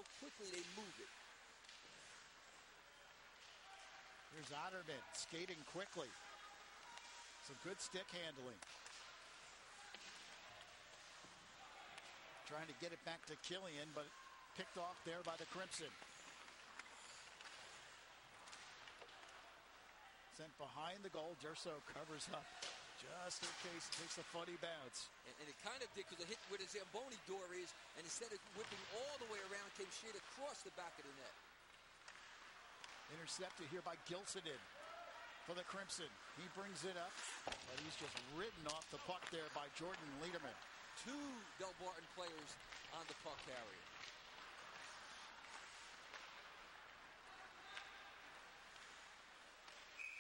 how quickly they move it. Here's Otterman skating quickly. Some good stick handling. Trying to get it back to Killian, but picked off there by the Crimson. Sent behind the goal. Durso covers up just in case it takes a funny bounce. And it kind of did, because it hit where the Zamboni door is, and instead of whipping all the way around, came straight across the back of the net. Intercepted here by Gilsonen for the Crimson. He brings it up, but he's just ridden off the puck there by Jordan Lederman. 2 Delbarton players on the puck carrier.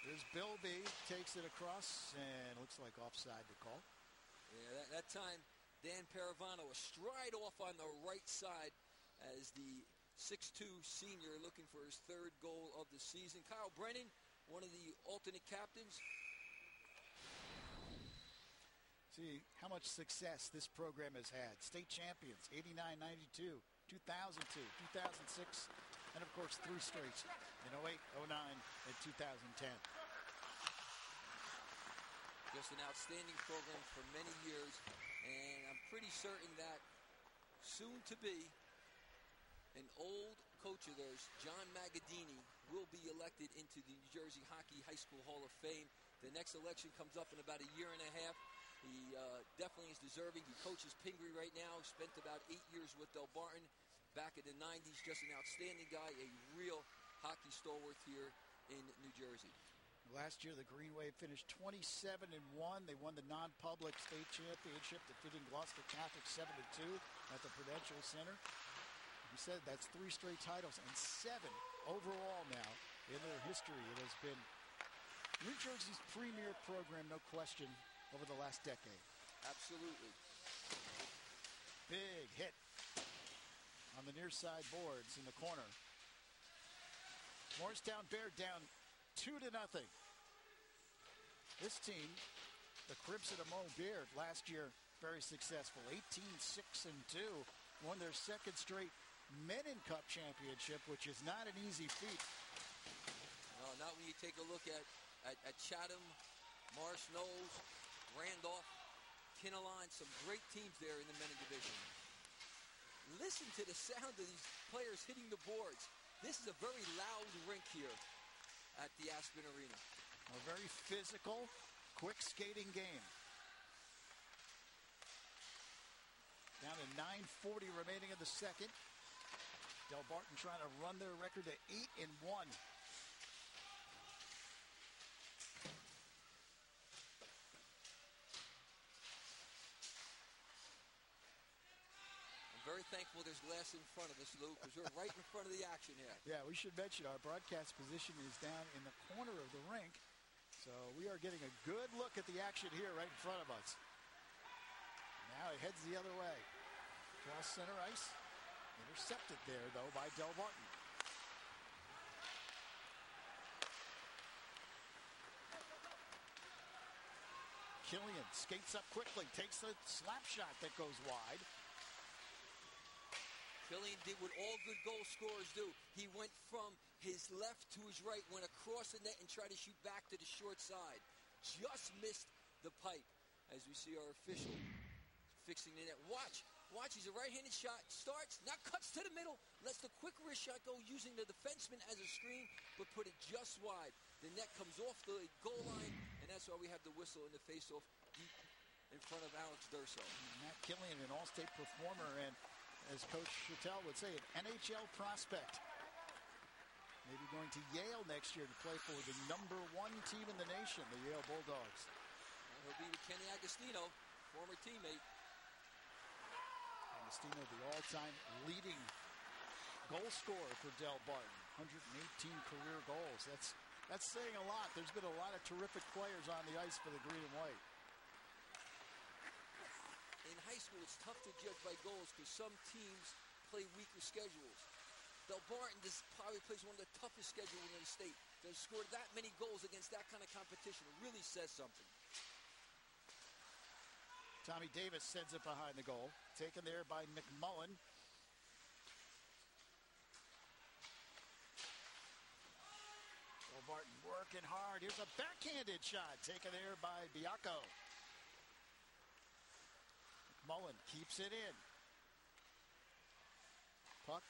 There's Bilby, takes it across, and looks like offside to call. Yeah, that time, Dan Paravano, a stride off on the right side as the 6'2 senior looking for his 3rd goal of the season. Kyle Brennan, one of the alternate captains. See how much success this program has had. State champions, 89-92, 2002, 2006, and of course 3 straight in 08, 09, and 2010. Just an outstanding program for many years, and I'm pretty certain that soon to be an old coach of theirs, John Magadini, will be elected into the New Jersey Hockey High School Hall of Fame. The next election comes up in about a year and a half. He definitely is deserving. He coaches Pingree right now. Spent about 8 years with Delbarton back in the 90s. Just an outstanding guy, a real hockey stalwart here in New Jersey. Last year, the Green Wave finished 27-1. They won the non-public state championship, defeating Gloucester Catholic 7-2 at the Prudential Center. He said that's 3 straight titles and 7 overall now in their history. It has been New Jersey's premier program, no question, over the last decade. Absolutely. Big hit on the near side boards in the corner. Morristown Bear down 2-0. This team, the Crimson of Mo Beard, last year very successful. 18-6-2, won their 2nd straight Menin Cup championship, which is not an easy feat. No, not when you take a look at Chatham, Morris Knowles, Randolph, Kinnelon, some great teams there in the Menin division. Listen to the sound of these players hitting the boards. This is a very loud rink here at the Aspen Arena. A very physical, quick skating game. Down to 9:40 remaining in the 2nd. Delbarton trying to run their record to 8-1. I'm very thankful there's glass in front of us, Lou, because we're right in front of the action here. Yeah, we should mention our broadcast position is down in the corner of the rink. So we are getting a good look at the action here right in front of us. Now it heads the other way. Cross center ice. Intercepted there, though, by Delbarton. Killian skates up quickly, takes a slap shot that goes wide. Killian did what all good goal scorers do. He went from his left to his right, went across the net and tried to shoot back to the short side. Just missed the pipe, as we see our official fixing the net. Watch, he's a right-handed shot, starts, now cuts to the middle, lets the quick wrist shot go using the defenseman as a screen, but put it just wide. The net comes off the goal line, and that's why we have the whistle in the face-off deep in front of Alex Durso. Matt Killian, an all-state performer, and as Coach Chattel would say, an NHL prospect. Maybe going to Yale next year to play for the #1 team in the nation, the Yale Bulldogs. He'll be with Kenny Agostino, former teammate. Agostino, the all-time leading goal scorer for Delbarton, 118 career goals. That's saying a lot. There's been a lot of terrific players on the ice for the Green and White. In high school, it's tough to judge by goals because some teams play weaker schedules. Delbarton probably plays one of the toughest schedules in the state. To score that many goals against that kind of competition, it really says something. Tommy Davis sends it behind the goal. Taken there by McMullen. Barton working hard. Here's a backhanded shot taken there by Biacco. McMullen keeps it in. Puck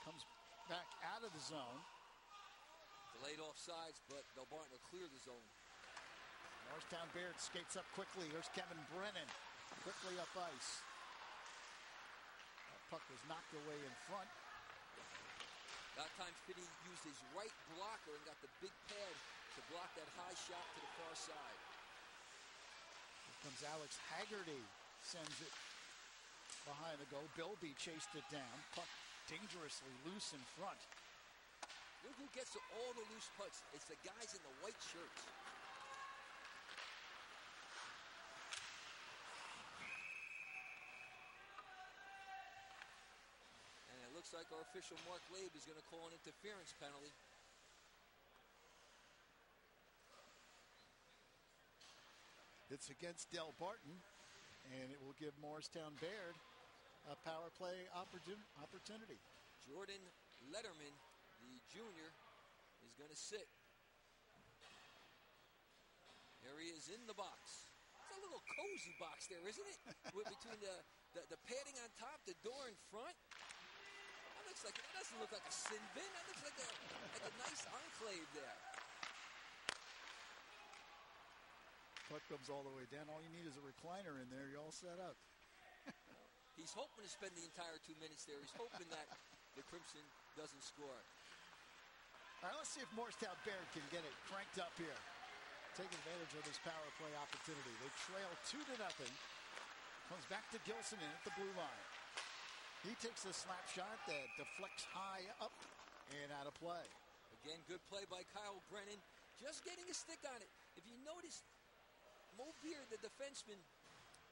comes back out of the zone. Delayed offsides, but Del Barton will clear the zone. Morristown Baird skates up quickly. Here's Kevin Brennan quickly up ice. That puck was knocked away in front. That time Finney used his right blocker and got the big pad to block that high shot to the far side. Here comes Alex Haggerty. Sends it behind the goal. Bilby chased it down. Puck dangerously loose in front. Look who gets all the loose pucks. It's the guys in the white shirts. And it looks like our official Mark Labe is going to call an interference penalty. It's against Del Barton, and it will give Morristown Baird a power play opportunity. Jordan Letterman, the junior, is going to sit. There he is in the box. It's a little cozy box there, isn't it? With between the padding on top, the door in front. That doesn't look like a sin bin. That looks like a nice enclave there. Puck comes all the way down. All you need is a recliner in there. You're all set up. He's hoping to spend the entire 2 minutes there. He's hoping that the Crimson doesn't score. All right, let's see if Morristown Baird can get it cranked up here. Take advantage of this power play opportunity. They trail 2-0. Comes back to Gilson in at the blue line. He takes a slap shot that deflects high up and out of play. Again, good play by Kyle Brennan. Just getting a stick on it. If you notice, Mo Beard, the defenseman,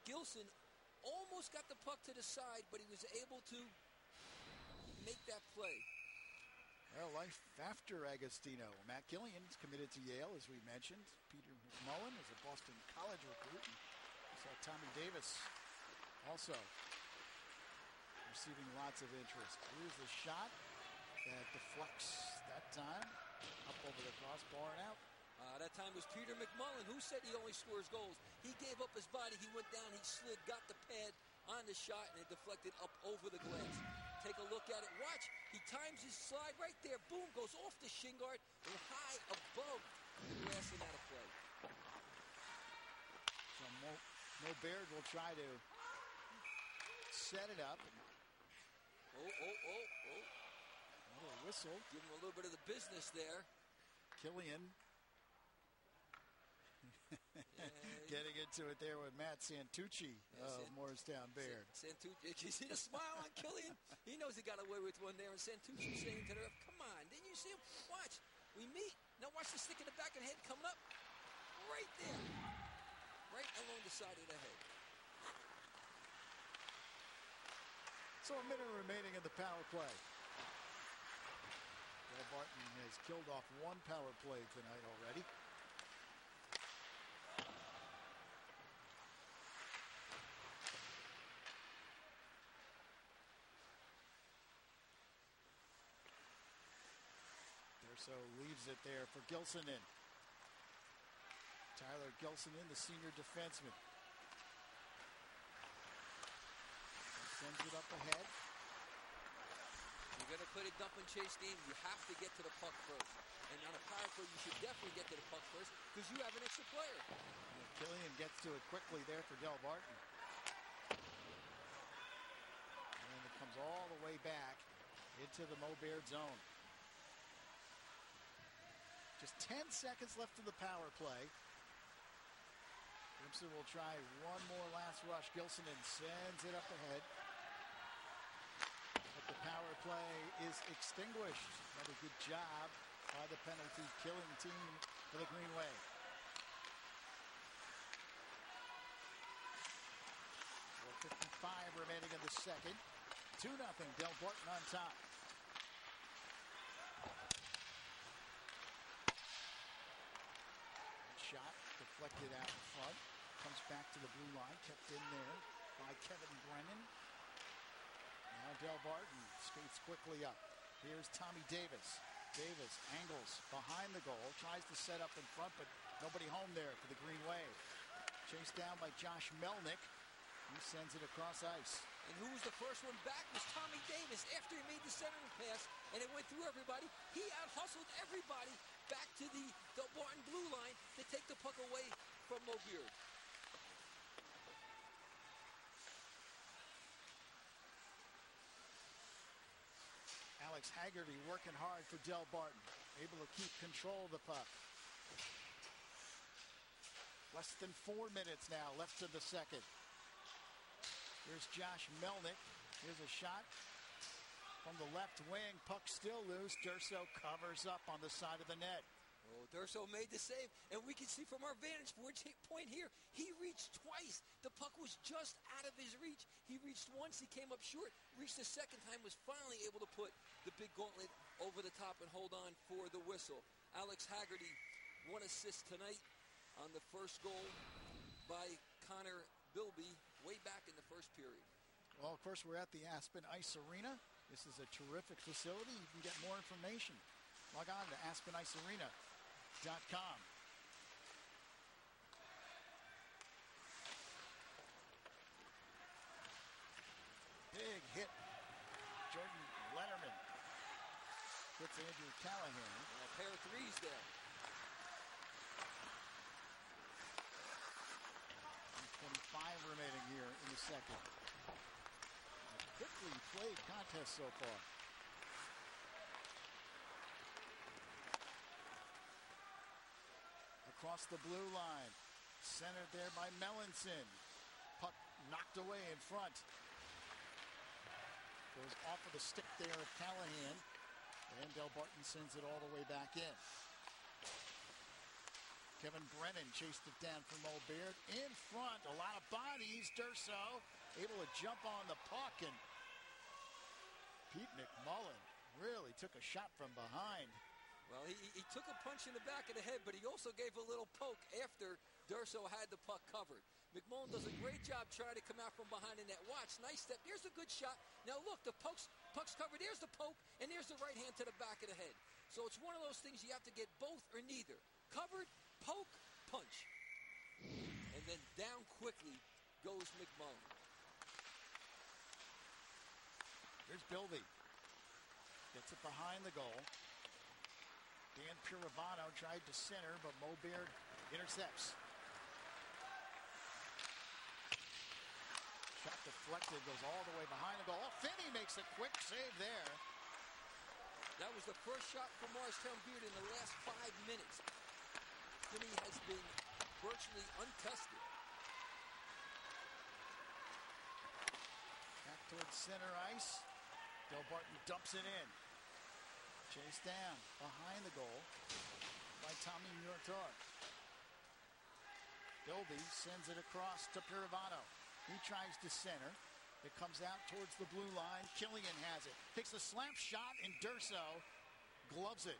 Gilson, almost got the puck to the side, but he was able to make that play. Well, life after Agostino. Matt Killian is committed to Yale, as we mentioned. Peter McMullen is a Boston College recruit. We saw Tommy Davis also receiving lots of interest. Here's the shot that deflects that time up over the crossbar and out. That time was Peter McMullen. Who said he only scores goals? He gave up his body. He went down. He slid, got the pad on the shot, and it deflected up over the glass. Take a look at it. Watch. He times his slide right there. Boom, goes off the shin guard and high above the glass and out of play. So Mo Baird will try to set it up. Oh. Another whistle. Give him a little bit of the business there. Killian getting into it there with Matt Santucci of Morristown Baird. Santucci, you see the smile on Killian? He knows he got away with one there, and Santucci saying to the ref, come on, didn't you see him? Watch, we meet. Now watch the stick in the back of the head coming up. Right there. Right along the side of the head. So a minute remaining in the power play. Del Barton has killed off one power play tonight already. Derso leaves it there for Gilsonin. Tyler Gilsonin, the senior defenseman. Sends it up ahead. You're going to play the dump and chase game, you have to get to the puck first. And on a power play, you should definitely get to the puck first because you have an extra player. And Killian gets to it quickly there for Del Barton. And it comes all the way back into the Mo Baird zone. Just 10 seconds left in the power play. Crimson will try one more last rush. Gilsonin sends it up ahead. But the power play is extinguished. Another good job by the penalty killing team for the Green Wave. 4:55 remaining in the second. 2-0, Del Barton on top. Shot deflected out in front. Comes back to the blue line. Kept in there by Kevin Brennan. Now Del Barton skates quickly up. Here's Tommy Davis. Davis angles behind the goal, tries to set up in front, but nobody home there for the Green Wave. Chased down by Josh Melnick. He sends it across ice. And who was the first one back was Tommy Davis. After he made the centering pass and it went through everybody, he out-hustled everybody back to the Barton blue line to take the puck away from Mo Beard. Alex Haggerty working hard for Del Barton. Able to keep control of the puck. Less than 4 minutes now left in the second. Here's Josh Melnick. Here's a shot from the left wing. Puck still loose. Durso covers up on the side of the net. Oh, Durso made the save, and we can see from our vantage point here, he reached twice. The puck was just out of his reach. He reached once, he came up short. Reached the second time, was finally able to put the big gauntlet over the top and hold on for the whistle. Alex Haggerty, 1 assist tonight on the first goal by Connor Bilby way back in the first period. Well, of course, we're at the Aspen Ice Arena. This is a terrific facility. You can get more information. Log on to aspenicearena.com. Big hit. Jordan Letterman hits Andrew Callahan. A pair of threes there. 25 remaining here in the second. A quickly played contest so far. Across the blue line. Centered there by Melanson. Puck knocked away in front. Goes off of the stick there of Callahan. And Del Barton sends it all the way back in. Kevin Brennan chased it down from Mo Beard. In front, a lot of bodies. Durso able to jump on the puck. And Pete McMullen really took a shot from behind. Well, he took a punch in the back of the head, but he also gave a little poke after Durso had the puck covered. McMullen does a great job trying to come out from behind the net. Watch, nice step. There's a good shot. Now look, the puck's covered. There's the poke, and there's the right hand to the back of the head. So it's one of those things you have to get both or neither. Covered, poke, punch. And then down quickly goes McMullen. Here's Bilby. Gets it behind the goal. Dan Pirovano tried to center, but Mo Beard intercepts. Shot deflected, goes all the way behind the goal. Finney makes a quick save there. That was the first shot for Morristown Beard in the last 5 minutes. Finney has been virtually untested. Back towards center ice. Del Barton dumps it in. Chased down behind the goal by Tommy Muirtor. Bilby sends it across to Pirovano. He tries to center. It comes out towards the blue line. Killian has it. Takes a slap shot, and Durso gloves it.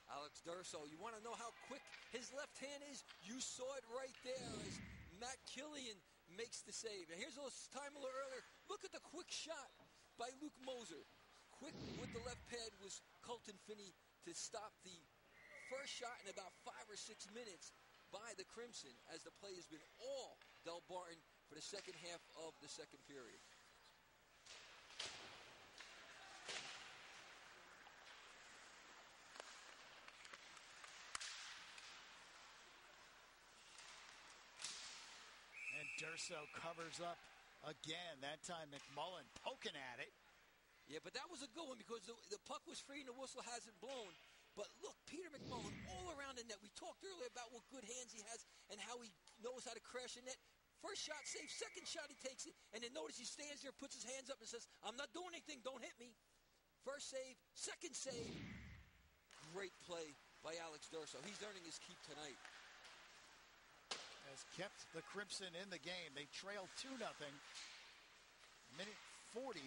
Alex Durso, you want to know how quick his left hand is? You saw it right there as Matt Killian makes the save. And here's a little time a little earlier. Look at the quick shot by Luke Moser. Quick with the left pad was Colton Finney to stop the first shot in about 5 or 6 minutes by the Crimson, as the play has been all Del Barton for the second half of the second period. And Durso covers up again. That time McMullen poking at it. Yeah, but that was a good one because the puck was free and the whistle hasn't blown. But look, Peter McMullen all around the net. We talked earlier about what good hands he has and how he knows how to crash a net. First shot save, second shot he takes it, and then notice he stands there, puts his hands up and says, I'm not doing anything, don't hit me. First save, second save. Great play by Alex Durso. He's earning his keep tonight. Has kept the Crimson in the game. They trail 2-0. Minute 40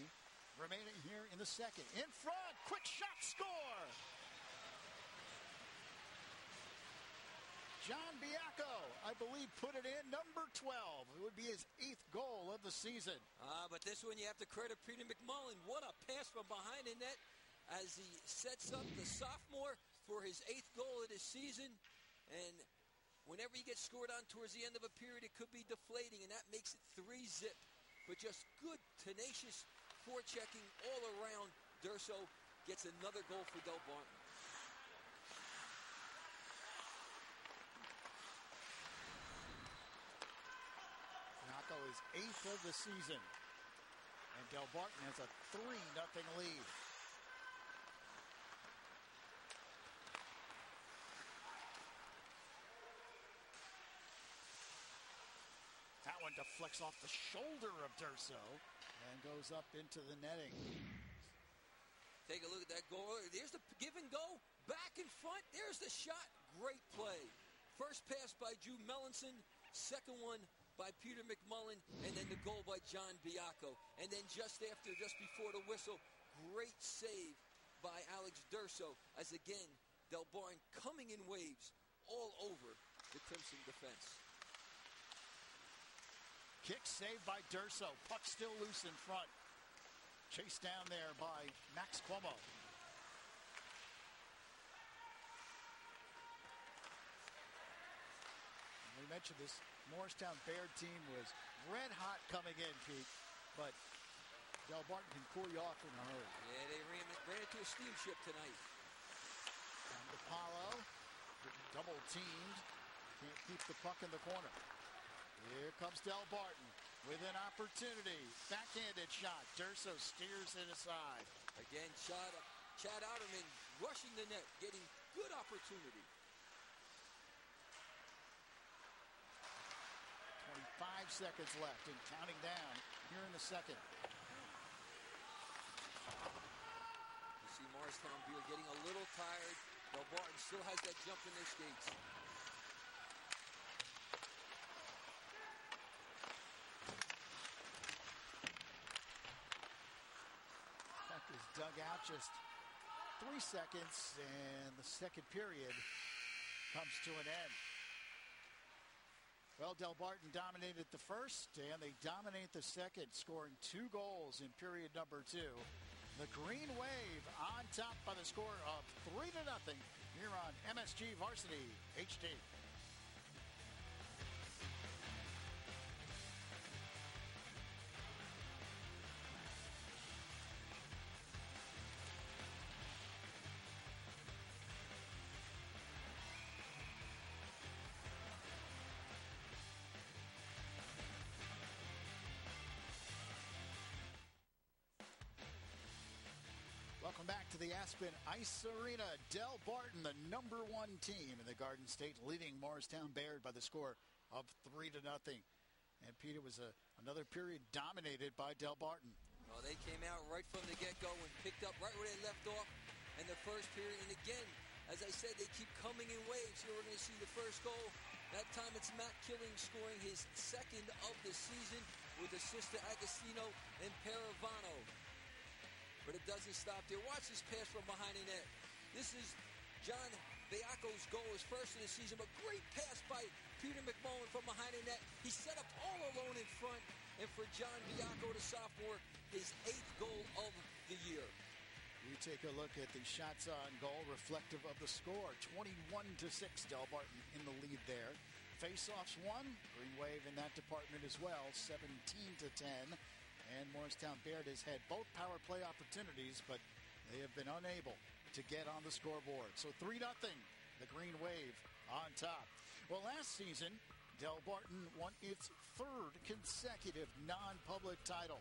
remaining here in the second. In front, quick shot, score! John Biacco, I believe, put it in, number 12. It would be his 8th goal of the season. But this one you have to credit Peter McMullen. What a pass from behind the net. as he sets up the sophomore for his 8th goal of the season. And whenever he gets scored on towards the end of a period, it could be deflating, and that makes it 3-zip. But just good, tenacious forechecking all around. Durso gets another goal for Del Barton. Biacco is 8th of the season, and Del Barton has a 3-0 lead. That one deflects off the shoulder of Durso and goes up into the netting. Take a look at that goal. There's the give and go. Back in front. There's the shot. Great play. First pass by Drew Melanson. Second one by Peter McMullen. And then the goal by John Biacco. And then just before the whistle, great save by Alex Durso. As again, Del Barton coming in waves all over the Crimson defense. Kick saved by Durso. Puck still loose in front. Chased down there by Max Cuomo. We mentioned this Morristown Bayard team was red hot coming in, Pete, but Del Barton can cool you off in a hurry. Yeah, they ran into a steamship tonight. And DePaulo, double teamed, can't keep the puck in the corner. Here comes Del Barton with an opportunity. Backhanded shot. Durso steers it aside. Again, Chad Outerman rushing the net, getting good opportunity. 25 seconds left and counting down here in the second. You see Morristown Beer getting a little tired. Del Barton still has that jump in their skates. Dug out just 3 seconds, and the second period comes to an end. Well, Del Barton dominated the first, and they dominate the second, scoring 2 goals in period number 2. The Green Wave on top by the score of 3-0 here on MSG Varsity HD. Welcome back to the Aspen Ice Arena. Del Barton, the number 1 team in the Garden State, leading Morristown Bayard by the score of 3-0. And Peter, was another period dominated by Del Barton. Well, they came out right from the get-go and picked up right where they left off in the first period. And again, as I said, they keep coming in waves. Here we're going to see the first goal. That time it's Matt Killing scoring his second of the season with assists to Agostino and Paravano. But it doesn't stop there. Watch this pass from behind the net. This is John Biacco's goal, his first of the season, but great pass by Peter McMullen from behind the net. He set up all alone in front, and for John Biacco, the sophomore, his 8th goal of the year. You take a look at the shots on goal, reflective of the score. 21-6, Del Barton in the lead there. Face-offs won. Green Wave in that department as well, 17-10. And Morristown Bayard has had both power play opportunities, but they have been unable to get on the scoreboard. So 3-0, the Green Wave on top. Well, last season, Del Barton won its 3rd consecutive non-public title.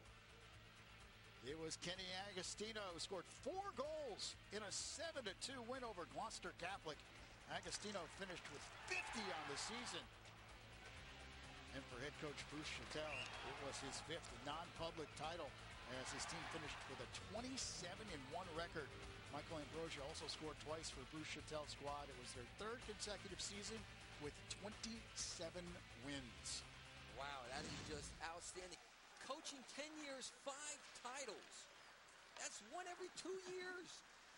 It was Kenny Agostino who scored 4 goals in a 7-2 win over Gloucester Catholic. Agostino finished with 50 on the season. And for head coach Bruce Chattel, it was his 5th non-public title as his team finished with a 27-1 record. Michael Ambrosia also scored twice for Bruce Chattel's squad. It was their 3rd consecutive season with 27 wins. Wow, that is just outstanding. Coaching 10 years, 5 titles. That's one every 2 years.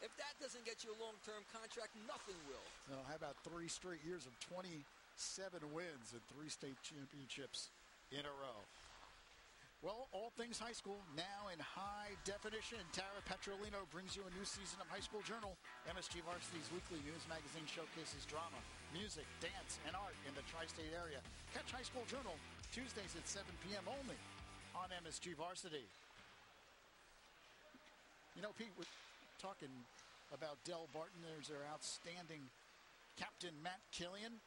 If that doesn't get you a long-term contract, nothing will. Well, how about 3 straight years of 27 wins and 3 state championships in a row? Well, all things high school now in high definition. Tara Petrolino brings you a new season of High School Journal. MSG Varsity's weekly news magazine showcases drama, music, dance, and art in the tri-state area. Catch High School Journal Tuesdays at 7 p.m. only on MSG Varsity. You know, Pete, we're talking about Del Barton. There's their outstanding captain, Matt Killian,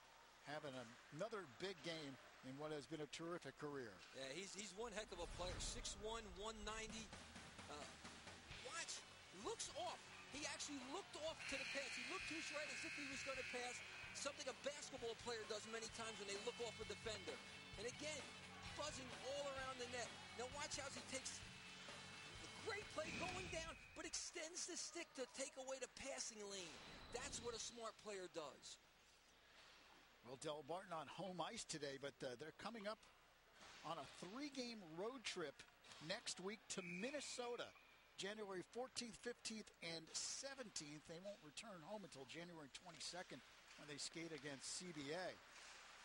having another big game in what has been a terrific career. Yeah, he's one heck of a player. 6'1", 190. Watch, looks off. He actually looked off to the pass. He looked to his right as if he was going to pass, something a basketball player does many times when they look off a defender. And again, buzzing all around the net. Now watch how he takes a great play going down, but extends the stick to take away the passing lane. That's what a smart player does. Well, Del Barton on home ice today, but they're coming up on a 3-game road trip next week to Minnesota, January 14th, 15th, and 17th. They won't return home until January 22nd when they skate against CBA.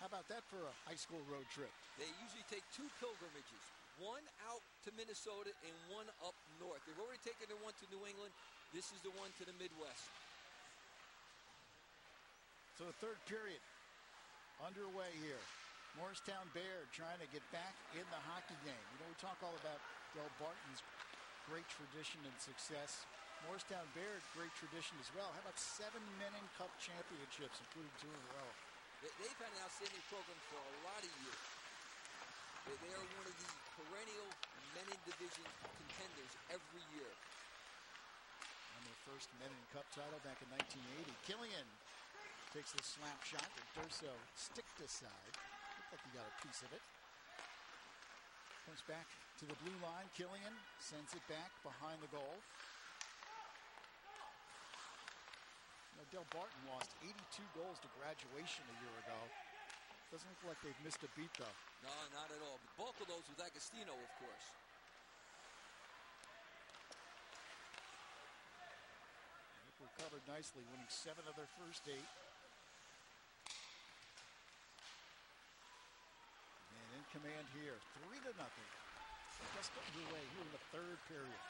How about that for a high school road trip? They usually take 2 pilgrimages, one out to Minnesota and one up north. They've already taken the one to New England. This is the one to the Midwest. So the third period underway here. Morristown Baird trying to get back in the hockey game. You know, we talk all about Del Barton's great tradition and success. Morristown Baird, great tradition as well. How about 7 Menin Cup championships, including 2 in a row? They've had an outstanding program for a lot of years. They are one of the perennial Menin Division contenders every year. On their first Menin Cup title back in 1980. Killian takes the slap shot that Durso sticked aside. Looked like he got a piece of it. Comes back to the blue line. Killian sends it back behind the goal. Now, Del Barton lost 82 goals to graduation a year ago. Doesn't look like they've missed a beat, though. No, not at all. The bulk of those with Agostino, of course. Recovered nicely, winning 7 of their first 8. And in command here, 3-0. Just underway here in the third period.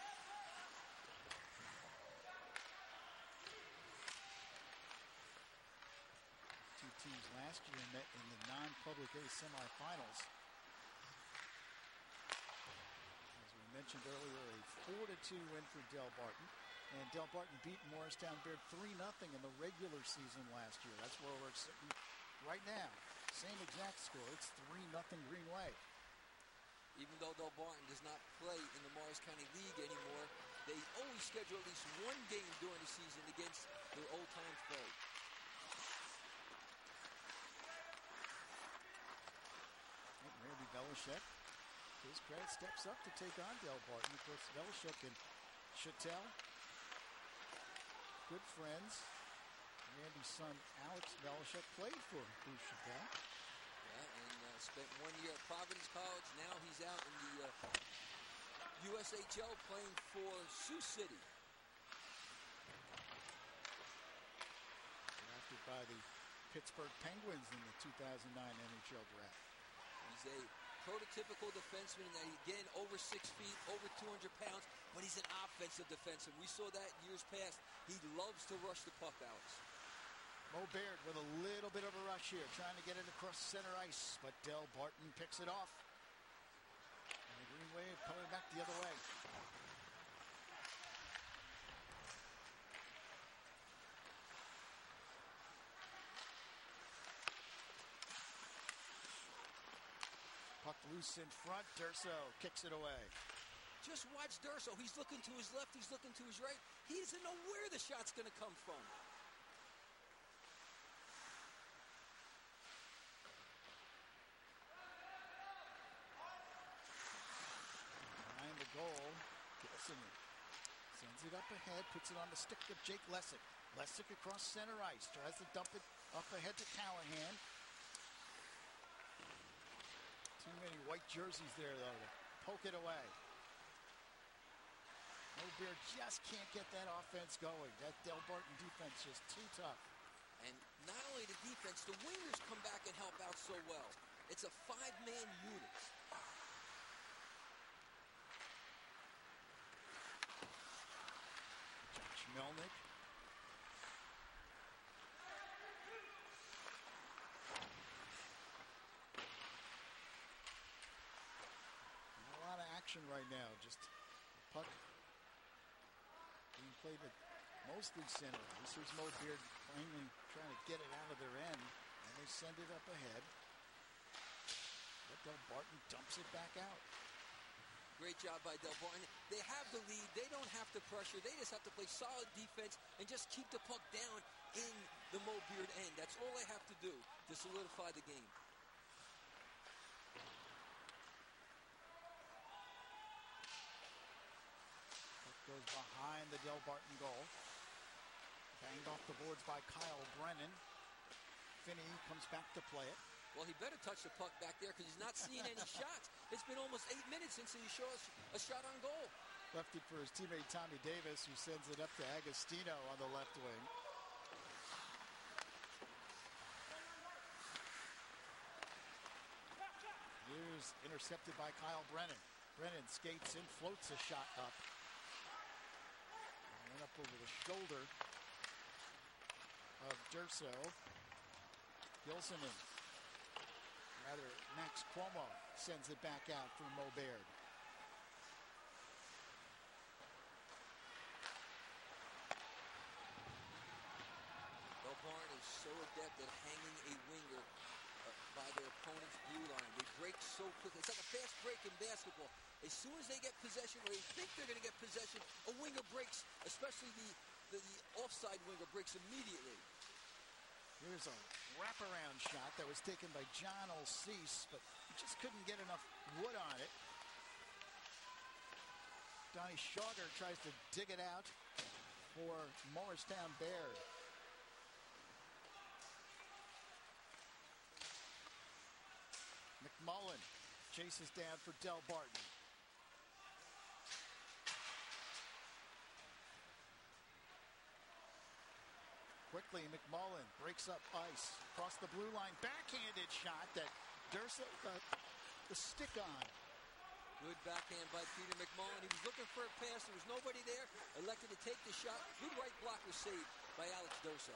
Two teams last year met in the non-public A semifinals. As we mentioned earlier, a 4-2 win for Del Barton. And Del Barton beat Morristown Baird 3-0 in the regular season last year. That's where we're sitting right now. Same exact score. It's 3-0 Green Wave. Even though Del Barton does not play in the Morris County League anymore, they always schedule at least one game during the season against their old-time foe. And Randy Velishek, to his credit, steps up to take on Del Barton. Of course, Velishek and Chattel, good friends. Randy's son, Alex Velishek, played for Bruce Chattel. Yeah, and spent 1 year at Providence College. Now he's out in the USHL playing for Sioux City. Drafted by the Pittsburgh Penguins in the 2009 NHL draft. He's a prototypical defenseman, that again, over 6 feet, over 200 pounds, but he's an offensive defenseman. We saw that years past. He loves to rush the puck, Alex. Mo Baird with a little bit of a rush here, trying to get it across center ice, but Del Barton picks it off. And the Green Wave coming back the other way. Puck loose in front. Durso kicks it away. Just watch Durso. He's looking to his left. He's looking to his right. He doesn't know where the shot's going to come from. Behind the goal, Gilson sends it up ahead, puts it on the stick of Jake Lessick. Lessick across center ice, tries to dump it up ahead to Callahan. Too many white jerseys there, though, to poke it away. Mo Baird just can't get that offense going. That Del Barton defense just too tough. And not only the defense, the wingers come back and help out so well. It's a 5-man unit. Melnick. Not a lot of action right now. Just puck being played at mostly center. This is Mo Beard finally trying to get it out of their end, and they send it up ahead. But Del Barton dumps it back out. Great job by Del Barton. They have the lead. They don't have to pressure. They just have to play solid defense and just keep the puck down in the Mo Beard end. That's all they have to do to solidify the game. Puck goes behind the Del Barton goal. Banged off the boards by Kyle Brennan. Finney comes back to play it. Well, he better touch the puck back there because he's not seeing any shots. It's been almost 8 minutes since he saw a shot on goal. Left it for his teammate Tommy Davis, who sends it up to Agostino on the left wing. Here's intercepted by Kyle Brennan. Brennan skates in, floats a shot up. And then up over the shoulder of Durso. Gilsonen. Rather, Max Cuomo sends it back out for Mo Baird. Del Barton is so adept at hanging a winger by their opponent's blue line. They break so quickly. It's like a fast break in basketball. As soon as they get possession, or they think they're going to get possession, a winger breaks, especially the offside winger breaks immediately. Here's a wraparound shot that was taken by John Olsese, but he just couldn't get enough wood on it. Donnie Schauger tries to dig it out for Morristown Baird. McMullen chases down for Del Barton. Quickly, McMullen breaks up ice across the blue line. Backhanded shot that Durso got the stick on. Good backhand by Peter McMullen. He was looking for a pass. There was nobody there. Elected to take the shot. Good right blocker save by Alex Durso.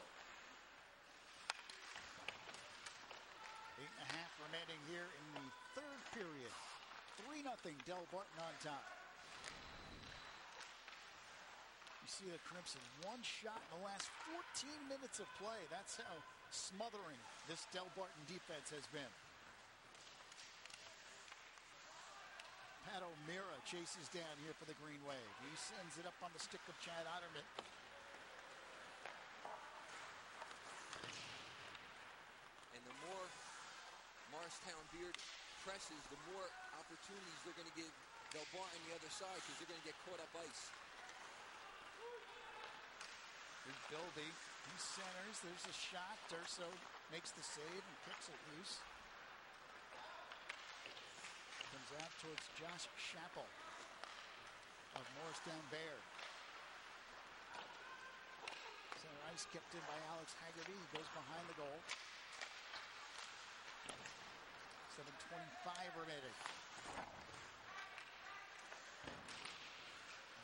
8.5 remaining here in the third period. 3-0 Del Barton on top. You see the Crimson, one shot in the last 14 minutes of play. That's how smothering this Del Barton defense has been. Pat O'Meara chases down here for the Green Wave. He sends it up on the stick of Chad Otterman. And the more Morristown Beard presses, the more opportunities they're going to give Del Barton the other side because they're going to get caught up ice. Here's Bilby. He centers. There's a shot. Durso makes the save and kicks it loose. Comes out towards Josh Chappell of Morristown Baird. Center ice kept in by Alex Haggerty. He goes behind the goal. 7:25 remaining.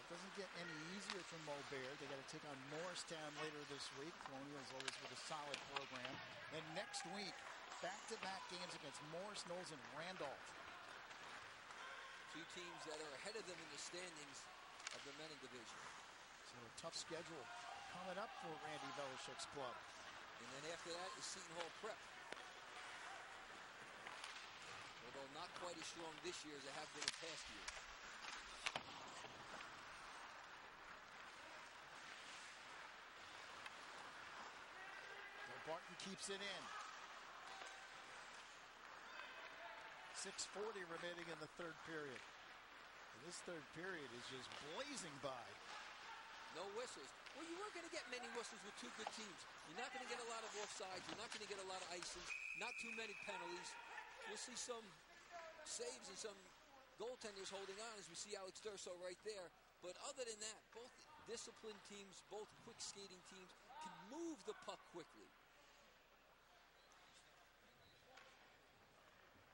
Doesn't get any easier for Mo Baird. They got to take on Morristown later this week. Colonials always with a solid program. Then next week, back-to-back games against Morris Knolls and Randolph. Two teams that are ahead of them in the standings of the Menning division. So a tough schedule coming up for Randy Velishek's club. And then after that is Seton Hall Prep. Although not quite as strong this year as they have been in past years. Barton keeps it in. 6:40 remaining in the third period. And this third period is just blazing by. No whistles. Well, you weren't going to get many whistles with two good teams. You're not going to get a lot of offsides. You're not going to get a lot of icings. Not too many penalties. We'll see some saves and some goaltenders holding on as we see Alex Durso right there. But other than that, both disciplined teams, both quick skating teams can move the puck quickly.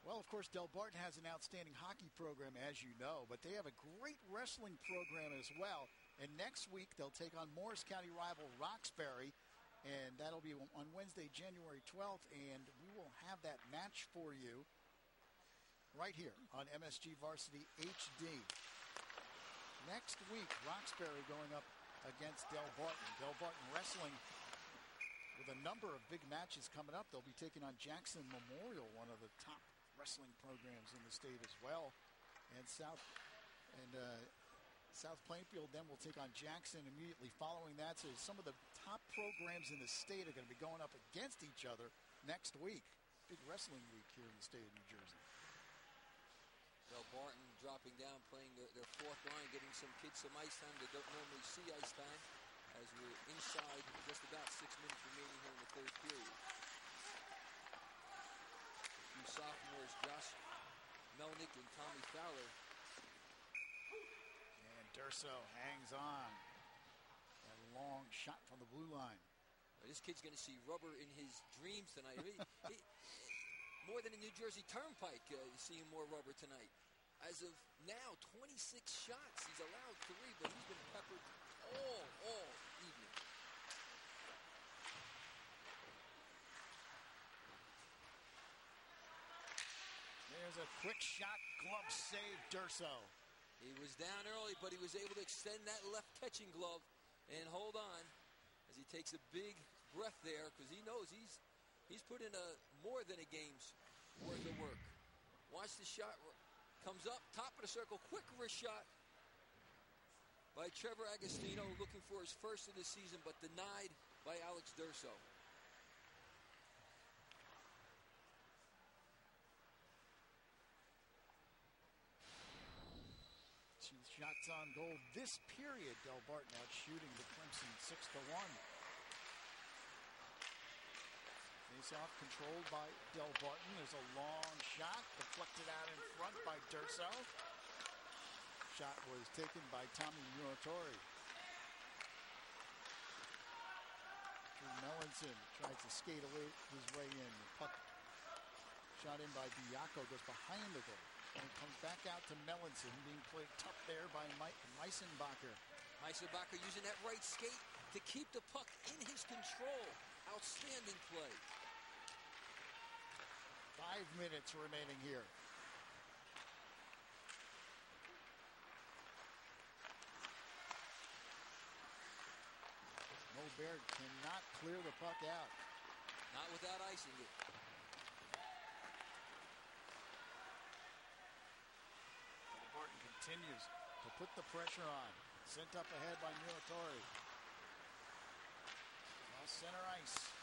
Well, of course, Del Barton has an outstanding hockey program, as you know, but they have a great wrestling program as well. And next week, they'll take on Morris County rival Roxbury. And that'll be on Wednesday, January 12th. And we will have that match for you right here on MSG Varsity HD. Next week, Roxbury going up against Del Barton. Del Barton wrestling with a number of big matches coming up. They'll be taking on Jackson Memorial, one of the top wrestling programs in the state as well. And South Plainfield then will take on Jackson immediately following that. So some of the top programs in the state are going to be going up against each other next week. Big wrestling week here in the state of New Jersey. Del Barton dropping down, playing their fourth line, getting some kids some ice time that don't normally see ice time, as we're inside just about 6 minutes remaining here in the third period. A few sophomores, Josh Melnick and Tommy Fowler. And Durso hangs on. A long shot from the blue line. This kid's going to see rubber in his dreams tonight. More than a New Jersey Turnpike, seeing more rubber tonight. As of now, 26 shots. He's allowed 3, but he's been peppered all evening. There's a quick shot, glove save, Durso. He was down early, but he was able to extend that left catching glove and hold on as he takes a big breath there, because he knows he's put in more than a game's worth of work. Watch the shot. Comes up, top of the circle, quick wrist shot by Trevor Agostino, looking for his first of the season, but denied by Alex Durso. Two shots on goal this period. Del Barton out shooting the Clemson 6-1. Face-off controlled by Del Barton. There's a long shot, deflected out in front by Durso. Shot was taken by Tommy Muratori. Drew Melanson tries to skate away his way in. The puck shot in by Biacco, goes behind the goal. And it comes back out to Melanson, being played tough there by Meisenbacher. Meisenbacher using that right skate to keep the puck in his control. Outstanding play. 5 minutes remaining here. Mo Baird cannot clear the puck out. Not without icing it. Barton continues to put the pressure on. Sent up ahead by Muratori. Center ice.